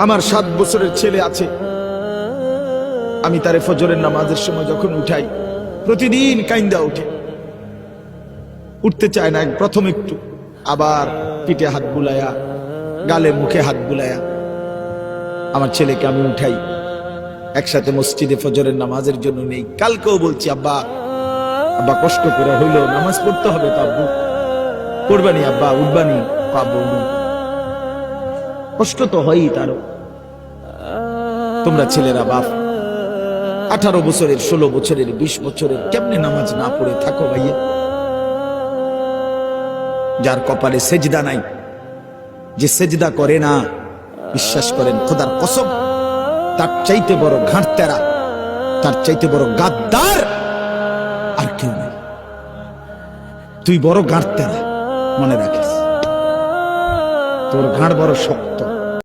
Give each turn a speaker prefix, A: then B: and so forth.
A: আমার 7 বছরের ছেলে আছে, আমি তারে ফজরের নামাজের সময় যখন উঠাই প্রতিদিন কাইন্দা উঠে, উঠতে চায় না, প্রথম একটু, আবার পিঠে হাত বুলায়া, গালে মুখে হাত বুলায়া আমার ছেলেকে আমি উঠাই, একসাথে মসজিদে ফজরের নামাজের জন্য নেই। কালকেও বলছি, আব্বা আব্বা কষ্ট করে হইলো নামাজ পড়তে হবে তো, আব্বু পড়বানি, আব্বা উঠবানি, আব্বু কষ্ট তো হয়ই তারও। তোমরা ছেলেরা বাপ 18 বছরের, 16 বছরের, 20 বছরের কেমনে নামাজ না পড়ে থাকো ভাইয়া? যার কপালে সেজদা নাই, যে সেজদা করে না, বিশ্বাস করেন খোদার কসম, তার চাইতে বড় ঘাটতেরা, তার চাইতে বড় গাদ্দার আর কেউ নেই। তুই বড় ঘাটতেরা, মনে রাখিস, তোর ঘাড় বড় শক্ত।